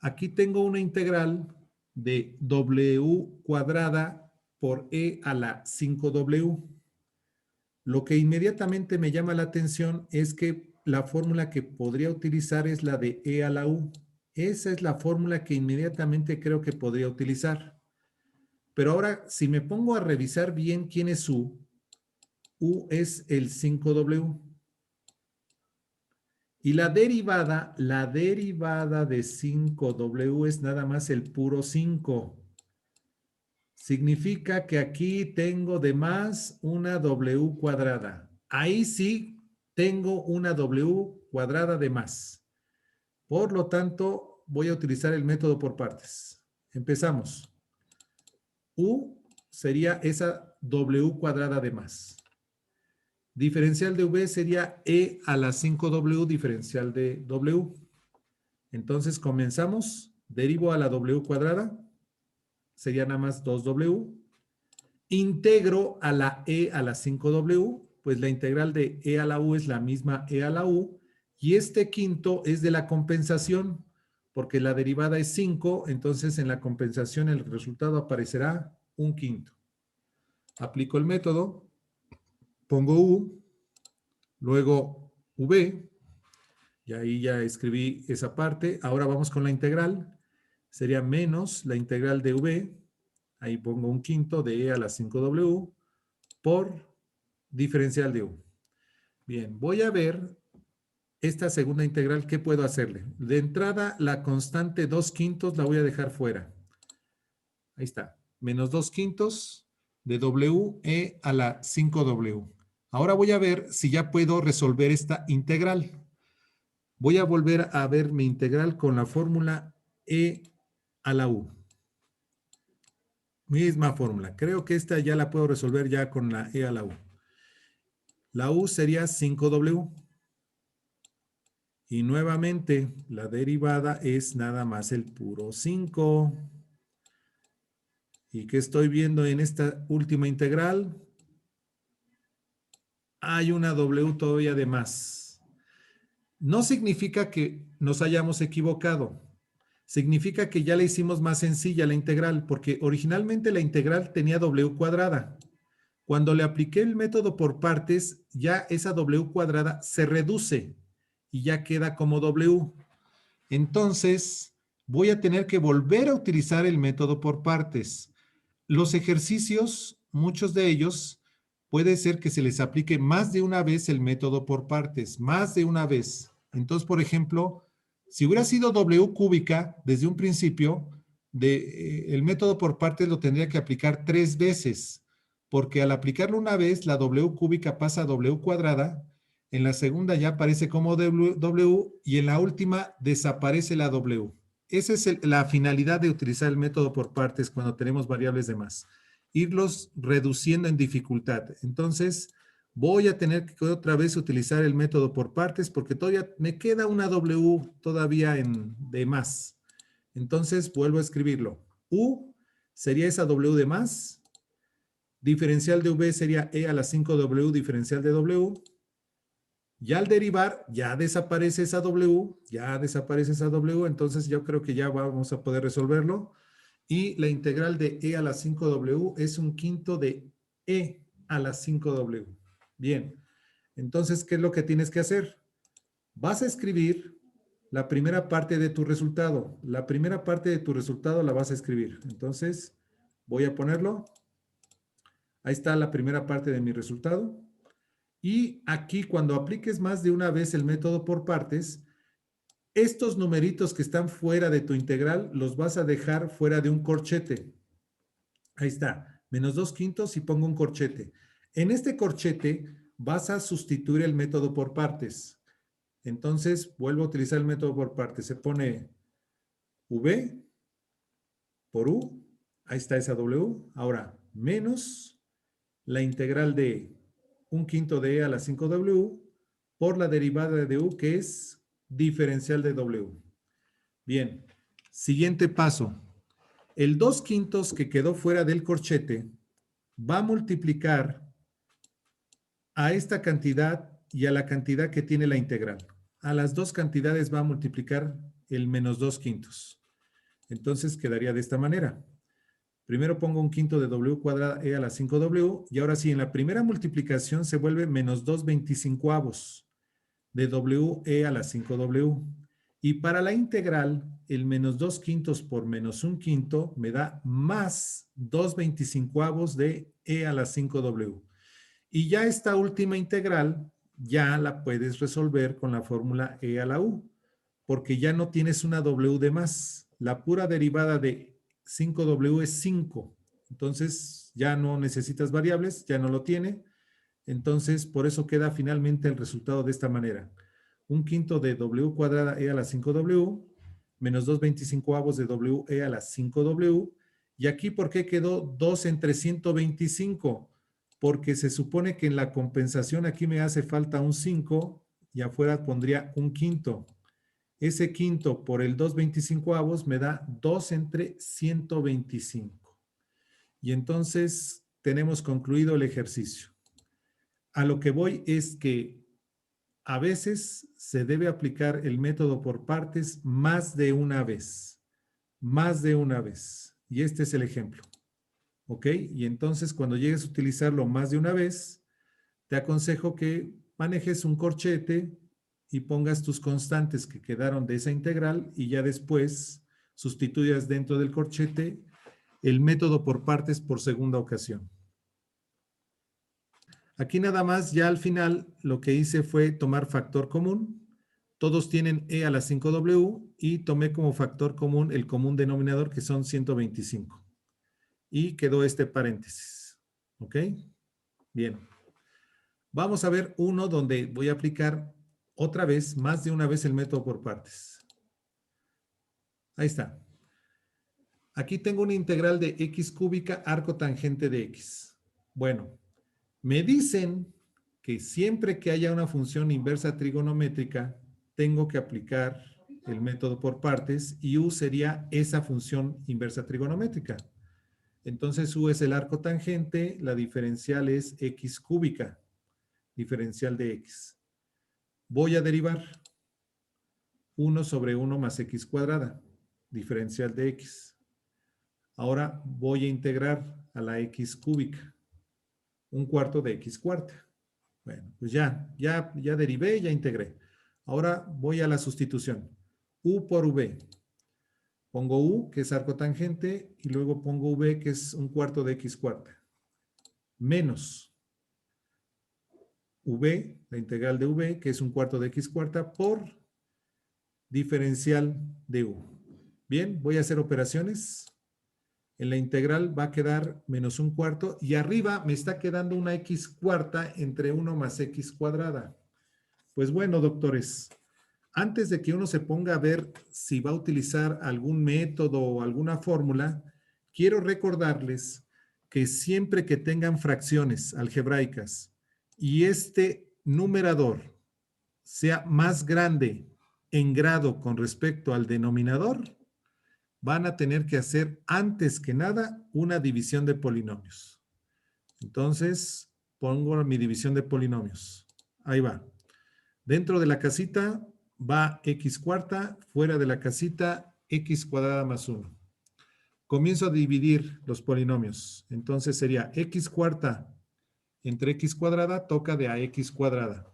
aquí tengo una integral de W cuadrada por E a la 5W. Lo que inmediatamente me llama la atención es que la fórmula que podría utilizar es la de E a la U. Esa es la fórmula que inmediatamente creo que podría utilizar. Pero ahora, si me pongo a revisar bien quién es U es el 5W. Y la derivada de 5W es nada más el puro 5. Significa que aquí tengo de más una W cuadrada. Ahí sí tengo una W cuadrada de más. Por lo tanto, voy a utilizar el método por partes. Empezamos. U sería esa W cuadrada de más. Diferencial de V sería E a la 5W diferencial de W. Entonces comenzamos. Derivo a la W cuadrada. Sería nada más 2W. Integro a la E a la 5W. Pues la integral de E a la U es la misma E a la U. Y este quinto es de la compensación. Porque la derivada es 5. Entonces en la compensación el resultado aparecerá un quinto. Aplico el método. Pongo U. Luego V, y ahí ya escribí esa parte. Ahora vamos con la integral. Sería menos la integral de V, ahí pongo un quinto de E a la 5W, por diferencial de U. Bien, voy a ver esta segunda integral, ¿qué puedo hacerle? De entrada, la constante 2 quintos la voy a dejar fuera. Ahí está, menos 2 quintos de W E a la 5W. Ahora voy a ver si ya puedo resolver esta integral. Voy a volver a ver mi integral con la fórmula E a la U. Misma fórmula. Creo que esta ya la puedo resolver ya con la E a la U. La U sería 5W. Y nuevamente la derivada es nada más el puro 5. ¿Y qué estoy viendo en esta última integral? Hay una W todavía de más. No significa que nos hayamos equivocado. Significa que ya la hicimos más sencilla la integral, porque originalmente la integral tenía W cuadrada. Cuando le apliqué el método por partes, ya esa W cuadrada se reduce y ya queda como W. Entonces, voy a tener que volver a utilizar el método por partes. Los ejercicios, muchos de ellos, puede ser que se les aplique más de una vez el método por partes, más de una vez. Entonces, por ejemplo, si hubiera sido W cúbica desde un principio, el método por partes lo tendría que aplicar 3 veces, porque al aplicarlo una vez, la W cúbica pasa a W cuadrada, en la segunda ya aparece como W y en la última desaparece la W. Esa es la finalidad de utilizar el método por partes cuando tenemos variables de más. Irlos reduciendo en dificultad. Entonces, voy a tener que otra vez utilizar el método por partes porque todavía me queda una W todavía de más. Entonces, vuelvo a escribirlo. U sería esa W de más. Diferencial de V sería E a la 5W diferencial de W. Ya al derivar, ya desaparece esa W, entonces yo creo que ya vamos a poder resolverlo. Y la integral de E a la 5W es un quinto de E a la 5W. Bien, entonces, ¿qué es lo que tienes que hacer? Vas a escribir la primera parte de tu resultado. La primera parte de tu resultado la vas a escribir. Entonces, voy a ponerlo. Ahí está la primera parte de mi resultado. Y aquí, cuando apliques más de una vez el método por partes, estos numeritos que están fuera de tu integral los vas a dejar fuera de un corchete. Ahí está, menos 2 quintos y pongo un corchete. En este corchete vas a sustituir el método por partes. Entonces, vuelvo a utilizar el método por partes. Se pone V por U. Ahí está esa W. Ahora, menos la integral de un quinto de E a la 5W por la derivada de U, que es diferencial de W. Bien, siguiente paso. El 2 quintos que quedó fuera del corchete va a multiplicar a esta cantidad y a la cantidad que tiene la integral. A las dos cantidades va a multiplicar el menos 2 quintos. Entonces quedaría de esta manera. Primero pongo un quinto de w cuadrada e a la 5w y ahora sí, en la primera multiplicación se vuelve menos 2/25 de w e a la 5w. Y para la integral, el menos 2/5 por menos 1/5 me da más 2/25 de e a la 5w. Y ya esta última integral ya la puedes resolver con la fórmula e a la u, porque ya no tienes una w de más. La pura derivada de 5w es 5. Entonces ya no necesitas variables, ya no lo tiene. Entonces por eso queda finalmente el resultado de esta manera. Un quinto de w cuadrada e a la 5w menos 2/25 de w e a la 5w. Y aquí, ¿por qué quedó 2 entre 125? Porque se supone que en la compensación aquí me hace falta un 5 y afuera pondría un quinto. Ese quinto por el 2/25 me da 2 entre 125. Y entonces tenemos concluido el ejercicio. A lo que voy es que a veces se debe aplicar el método por partes más de una vez. Más de una vez. Y este es el ejemplo. ¿Ok? Y entonces cuando llegues a utilizarlo más de una vez, te aconsejo que manejes un corchete y pongas tus constantes que quedaron de esa integral y ya después sustituyas dentro del corchete el método por partes por segunda ocasión. Aquí nada más, ya al final, lo que hice fue tomar factor común. Todos tienen e a la 5w y tomé como factor común el común denominador, que son 125. Y quedó este paréntesis. ¿Ok? Bien. Vamos a ver uno donde voy a aplicar otra vez, más de una vez el método por partes. Ahí está. Aquí tengo una integral de x cúbica arco tangente de x. Bueno, me dicen que siempre que haya una función inversa trigonométrica, tengo que aplicar el método por partes y u sería esa función inversa trigonométrica. Entonces u es el arco tangente, la diferencial es x cúbica, diferencial de x. Voy a derivar 1 sobre 1 más x cuadrada, diferencial de x. Ahora voy a integrar a la x cúbica, un cuarto de x cuarta. Bueno, pues ya derivé, ya integré. Ahora voy a la sustitución. U por v. Pongo u, que es arco tangente, y luego pongo v, que es un cuarto de x cuarta. Menos v, la integral de v, que es un cuarto de x cuarta, por diferencial de u. Bien, voy a hacer operaciones. En la integral va a quedar menos un cuarto y arriba me está quedando una x cuarta entre 1 más x cuadrada. Pues bueno, doctores, antes de que uno se ponga a ver si va a utilizar algún método o alguna fórmula, quiero recordarles que siempre que tengan fracciones algebraicas y este numerador sea más grande en grado con respecto al denominador, van a tener que hacer antes que nada una división de polinomios. Entonces, pongo mi división de polinomios. Ahí va. Dentro de la casita va x cuarta, fuera de la casita x cuadrada más 1. Comienzo a dividir los polinomios. Entonces sería x cuarta entre x cuadrada toca de a x cuadrada.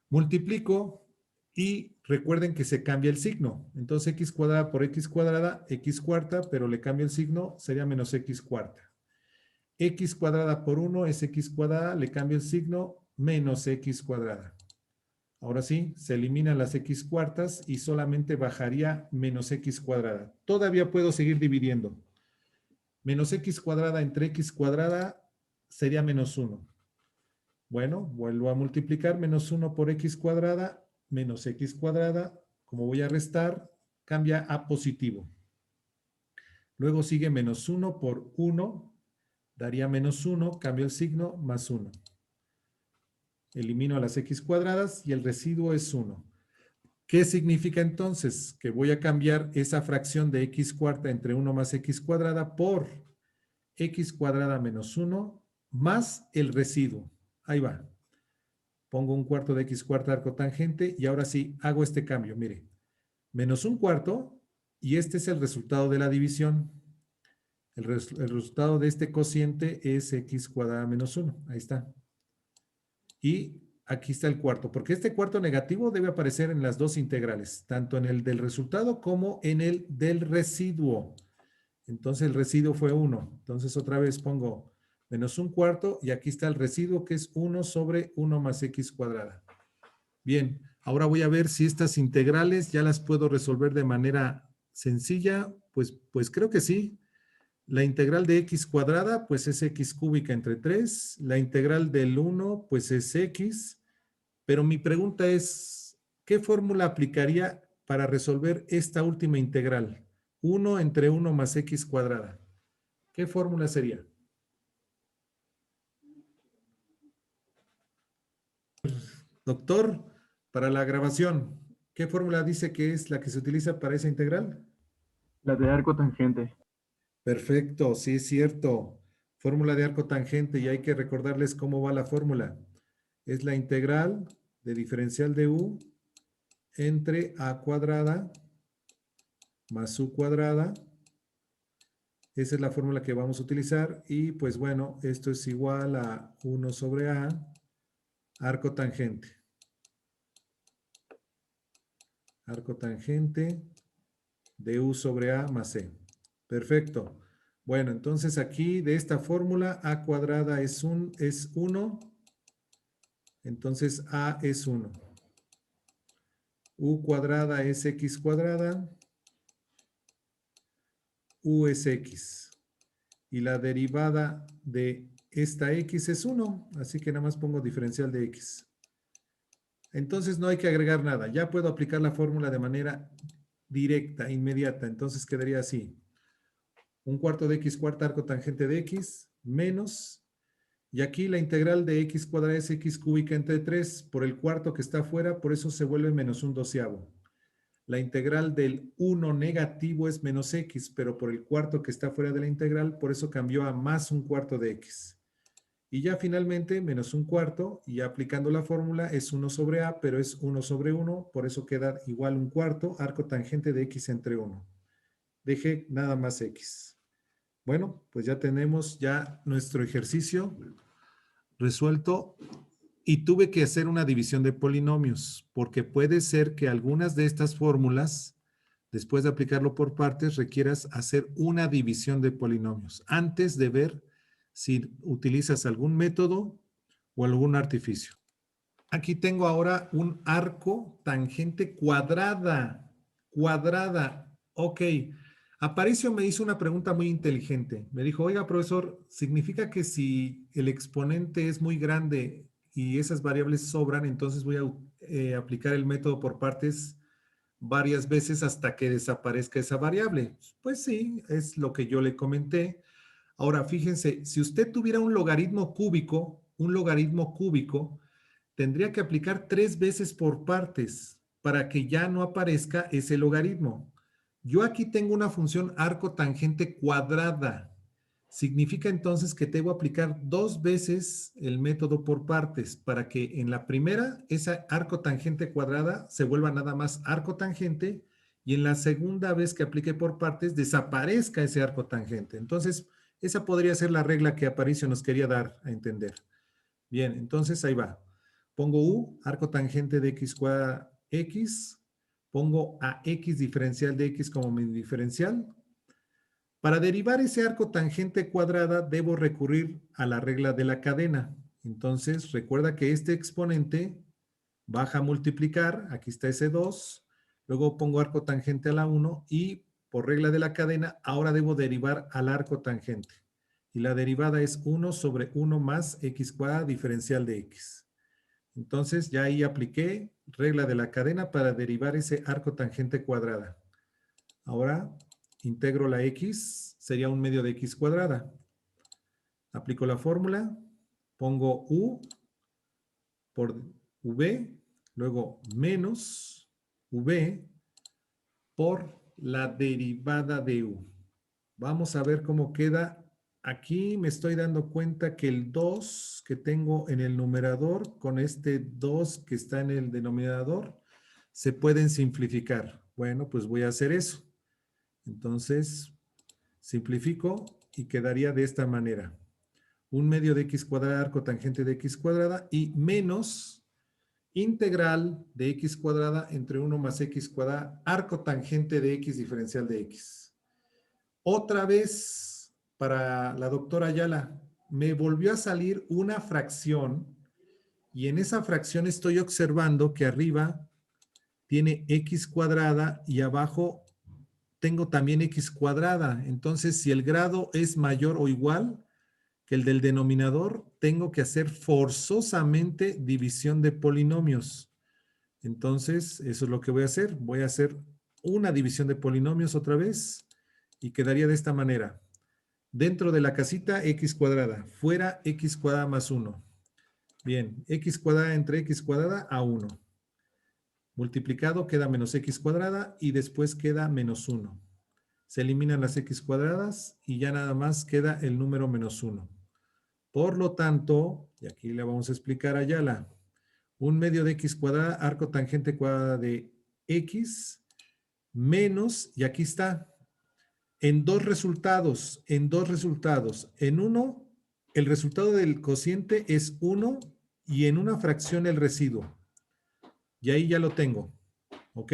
Multiplico y recuerden que se cambia el signo. Entonces x cuadrada por x cuadrada, x cuarta, pero le cambio el signo, sería menos x cuarta. X cuadrada por 1 es x cuadrada, le cambio el signo, menos x cuadrada. Ahora sí, se eliminan las x cuartas y solamente bajaría menos x cuadrada. Todavía puedo seguir dividiendo. Menos x cuadrada entre x cuadrada sería menos 1. Bueno, vuelvo a multiplicar menos 1 por x cuadrada, menos x cuadrada. Como voy a restar, cambia a positivo. Luego sigue menos 1 por 1, daría menos 1, cambio el signo, más 1. Elimino a las x cuadradas y el residuo es 1. ¿Qué significa entonces? Que voy a cambiar esa fracción de x cuarta entre 1 más x cuadrada por x cuadrada menos 1 más el residuo. Ahí va. Pongo un cuarto de x cuarta arco tangente y ahora sí hago este cambio. Mire, menos un cuarto Y este es el resultado de la división. El resultado de este cociente es x cuadrada menos 1. Ahí está. Y aquí está el cuarto, porque este cuarto negativo debe aparecer en las dos integrales, tanto en el del resultado como en el del residuo. Entonces el residuo fue 1. Entonces otra vez pongo menos un cuarto y aquí está el residuo que es 1 sobre 1 más x cuadrada. Bien, ahora voy a ver si estas integrales ya las puedo resolver de manera sencilla. Pues creo que sí. La integral de x cuadrada, pues es x cúbica entre 3. La integral del 1, pues es x. Pero mi pregunta es, ¿qué fórmula aplicaría para resolver esta última integral? 1 entre 1 más x cuadrada. ¿Qué fórmula sería? Doctor, para la grabación, ¿qué fórmula dice que es la que se utiliza para esa integral? La de arco tangente. Perfecto, sí es cierto. Fórmula de arco tangente y hay que recordarles cómo va la fórmula. Es la integral de diferencial de u entre a cuadrada más u cuadrada. Esa es la fórmula que vamos a utilizar y pues bueno, esto es igual a 1 sobre a arco tangente. Arco tangente de u sobre a más c. Perfecto. Bueno, entonces aquí de esta fórmula a cuadrada es 1, entonces a es 1. U cuadrada es x cuadrada, u es x. Y la derivada de esta x es 1, así que nada más pongo diferencial de x. Entonces no hay que agregar nada, ya puedo aplicar la fórmula de manera directa, inmediata. Entonces quedaría así. Un cuarto de x cuarta arco tangente de x menos, y aquí la integral de x cuadrada es x cúbica entre 3 por el cuarto que está afuera, por eso se vuelve menos un doceavo. La integral del 1 negativo es menos x, pero por el cuarto que está fuera de la integral, por eso cambió a más un cuarto de x. Y ya finalmente, menos un cuarto, y ya aplicando la fórmula, es 1 sobre a, pero es 1 sobre 1, por eso queda igual un cuarto, arco tangente de x entre 1. Deje nada más x. Bueno, pues ya tenemos ya nuestro ejercicio resuelto y tuve que hacer una división de polinomios, porque puede ser que algunas de estas fórmulas, después de aplicarlo por partes, requieras hacer una división de polinomios antes de ver si utilizas algún método o algún artificio. Aquí tengo ahora un arco tangente cuadrada. Cuadrada. Ok. Aparicio me hizo una pregunta muy inteligente. Me dijo, oiga, profesor, ¿significa que si el exponente es muy grande y esas variables sobran, entonces voy a aplicar el método por partes varias veces hasta que desaparezca esa variable? Pues sí, es lo que yo le comenté. Ahora, fíjense, si usted tuviera un logaritmo cúbico, tendría que aplicar 3 veces por partes para que ya no aparezca ese logaritmo. Yo aquí tengo una función arco tangente cuadrada. Significa entonces que debo aplicar 2 veces el método por partes para que en la primera, esa arco tangente cuadrada se vuelva nada más arco tangente y en la segunda vez que aplique por partes desaparezca ese arco tangente. Entonces, esa podría ser la regla que Aparicio nos quería dar a entender. Bien, entonces ahí va. Pongo u, arco tangente de x cuadrada x. Pongo a x diferencial de x como mi diferencial. Para derivar ese arco tangente cuadrada, debo recurrir a la regla de la cadena. Entonces, recuerda que este exponente baja a multiplicar. Aquí está ese 2. Luego pongo arco tangente a la 1 y por regla de la cadena, ahora debo derivar al arco tangente. Y la derivada es 1 sobre 1 más x cuadrada diferencial de x. Entonces ya ahí apliqué regla de la cadena para derivar ese arco tangente cuadrada. Ahora integro la x, sería un medio de x cuadrada. Aplico la fórmula, pongo u por v, luego menos v por la derivada de u. Vamos a ver cómo queda. Aquí me estoy dando cuenta que el 2 que tengo en el numerador con este 2 que está en el denominador se pueden simplificar. Bueno, pues voy a hacer eso. Entonces, simplifico y quedaría de esta manera. 1/2 de x cuadrada arco tangente de x cuadrada y menos integral de x cuadrada entre 1 más x cuadrada arco tangente de x diferencial de x. Otra vez, para la doctora Ayala, me volvió a salir una fracción y en esa fracción estoy observando que arriba tiene x cuadrada y abajo tengo también x cuadrada. Entonces, si el grado es mayor o igual que el del denominador, tengo que hacer forzosamente división de polinomios. Entonces, eso es lo que voy a hacer. Voy a hacer una división de polinomios otra vez y quedaría de esta manera. Dentro de la casita, x cuadrada. Fuera, x cuadrada más 1. Bien, x cuadrada entre x cuadrada a 1. Multiplicado queda menos x cuadrada y después queda menos 1. Se eliminan las x cuadradas y ya nada más queda el número menos 1. Por lo tanto, y aquí le vamos a explicar a Ayala, 1/2 de x cuadrada, arco tangente cuadrada de x, menos, y aquí está, en dos resultados. En uno, el resultado del cociente es 1 y en una fracción el residuo. Y ahí ya lo tengo, ¿ok?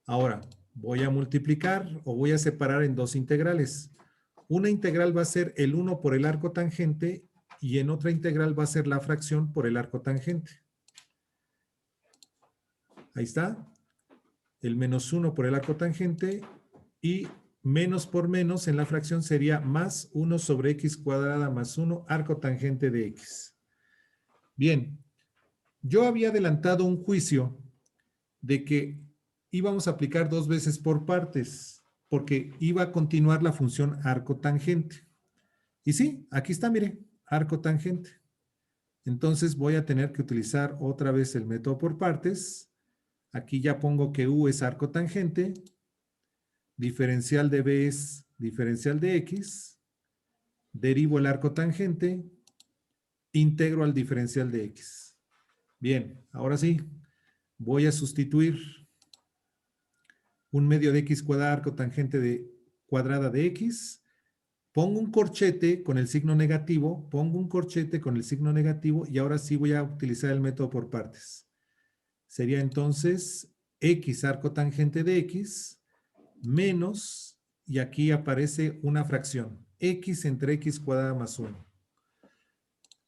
Ahora, voy a multiplicar o voy a separar en dos integrales. Una integral va a ser el 1 por el arco tangente y en otra integral va a ser la fracción por el arco tangente. Ahí está. El menos 1 por el arco tangente y menos por menos en la fracción sería más 1 sobre x cuadrada más 1 arco tangente de x. Bien, yo había adelantado un juicio de que íbamos a aplicar 2 veces por partes, porque iba a continuar la función arco tangente. Y sí, aquí está, mire, arco tangente. Entonces voy a tener que utilizar otra vez el método por partes. Aquí ya pongo que u es arco tangente, diferencial de b es diferencial de x, derivo el arco tangente, integro al diferencial de x. Bien, ahora sí, voy a sustituir 1/2 de x cuadrada arco tangente de cuadrada de x, pongo un corchete con el signo negativo, y ahora sí voy a utilizar el método por partes. Sería entonces x arco tangente de x menos, y aquí aparece una fracción, x entre x cuadrada más 1.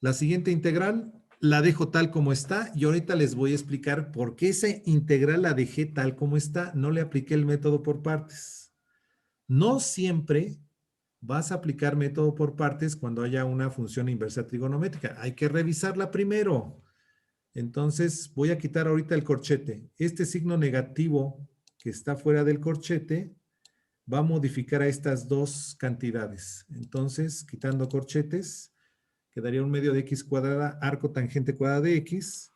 La siguiente integral la dejo tal como está y ahorita les voy a explicar por qué esa integral la dejé tal como está, no le apliqué el método por partes. No siempre vas a aplicar método por partes cuando haya una función inversa trigonométrica. Hay que revisarla primero. Entonces voy a quitar ahorita el corchete. Este signo negativo que está fuera del corchete va a modificar a estas dos cantidades. Entonces, quitando corchetes, quedaría 1/2 de x cuadrada arco tangente cuadrada de x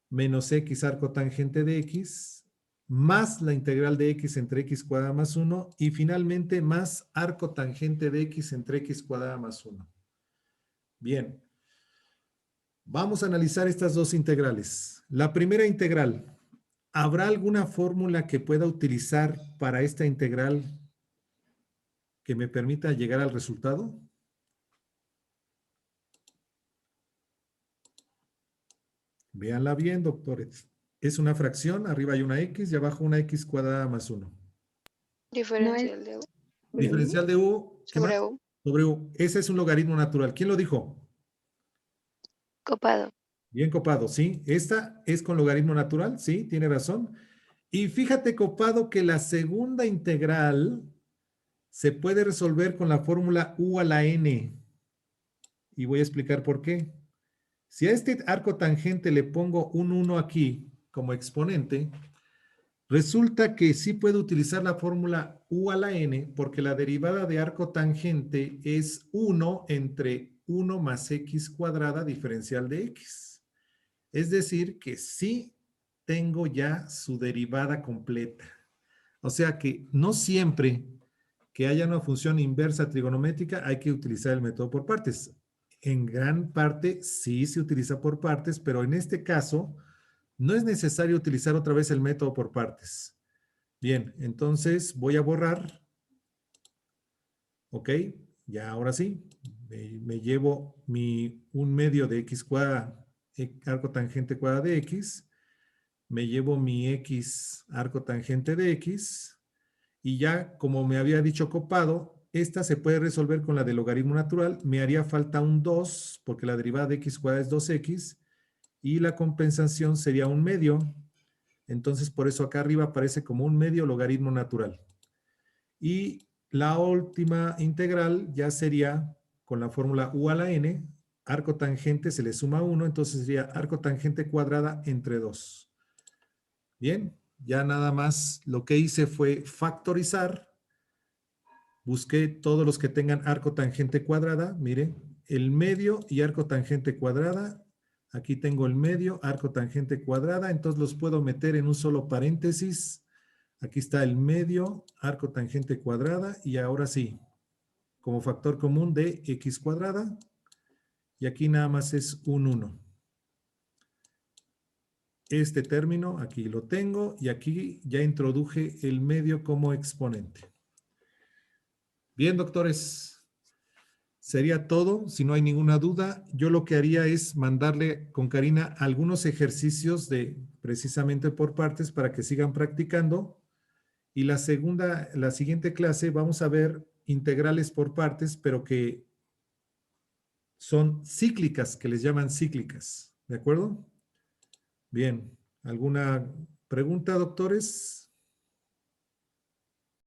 menos x arco tangente de x más la integral de x entre x cuadrada más 1 y finalmente más arco tangente de x entre x cuadrada más 1. Bien. Vamos a analizar estas dos integrales. La primera integral, ¿habrá alguna fórmula que pueda utilizar para esta integral que me permita llegar al resultado? Véanla bien, doctores. Es una fracción, arriba hay una x y abajo una x cuadrada más 1. Diferencial de U Diferencial de u, ¿qué más? sobre U. Sobre u. Ese es un logaritmo natural. ¿Quién lo dijo? Copado. Bien copado, sí. Esta es con logaritmo natural, sí, tiene razón. Y fíjate, copado, que la segunda integral se puede resolver con la fórmula u a la n. Y voy a explicar por qué. Si a este arco tangente le pongo un 1 aquí como exponente, resulta que sí puedo utilizar la fórmula u a la n porque la derivada de arco tangente es 1 entre 1 más x cuadrada diferencial de x. Es decir, que sí tengo ya su derivada completa. O sea que no siempre que haya una función inversa trigonométrica hay que utilizar el método por partes. En gran parte sí se utiliza por partes, pero en este caso no es necesario utilizar otra vez el método por partes. Bien, entonces voy a borrar. Ok, ya ahora sí. Me llevo un medio de x cuadrada, arco tangente cuadrada de x. Me llevo mi x arco tangente de x. Y ya, como me había dicho Copado, esta se puede resolver con la del logaritmo natural. Me haría falta un 2, porque la derivada de x cuadrada es 2x. Y la compensación sería un medio. Entonces, por eso acá arriba aparece como un medio logaritmo natural. Y la última integral ya sería con la fórmula u a la n, arco tangente se le suma 1, entonces sería arco tangente cuadrada entre 2. Bien, ya nada más lo que hice fue factorizar. Busqué todos los que tengan arco tangente cuadrada. Mire, el medio y arco tangente cuadrada. Aquí tengo el medio, arco tangente cuadrada. Entonces los puedo meter en un solo paréntesis. Aquí está el medio, arco tangente cuadrada. Y ahora sí, como factor común de x cuadrada. Y aquí nada más es un 1. Este término aquí lo tengo. Y aquí ya introduje el medio como exponente. Bien, doctores. Sería todo, si no hay ninguna duda. Yo lo que haría es mandarle con Karina algunos ejercicios de precisamente por partes para que sigan practicando. Y la siguiente clase vamos a ver integrales por partes, pero que son cíclicas, que les llaman cíclicas. ¿De acuerdo? Bien. ¿Alguna pregunta, doctores?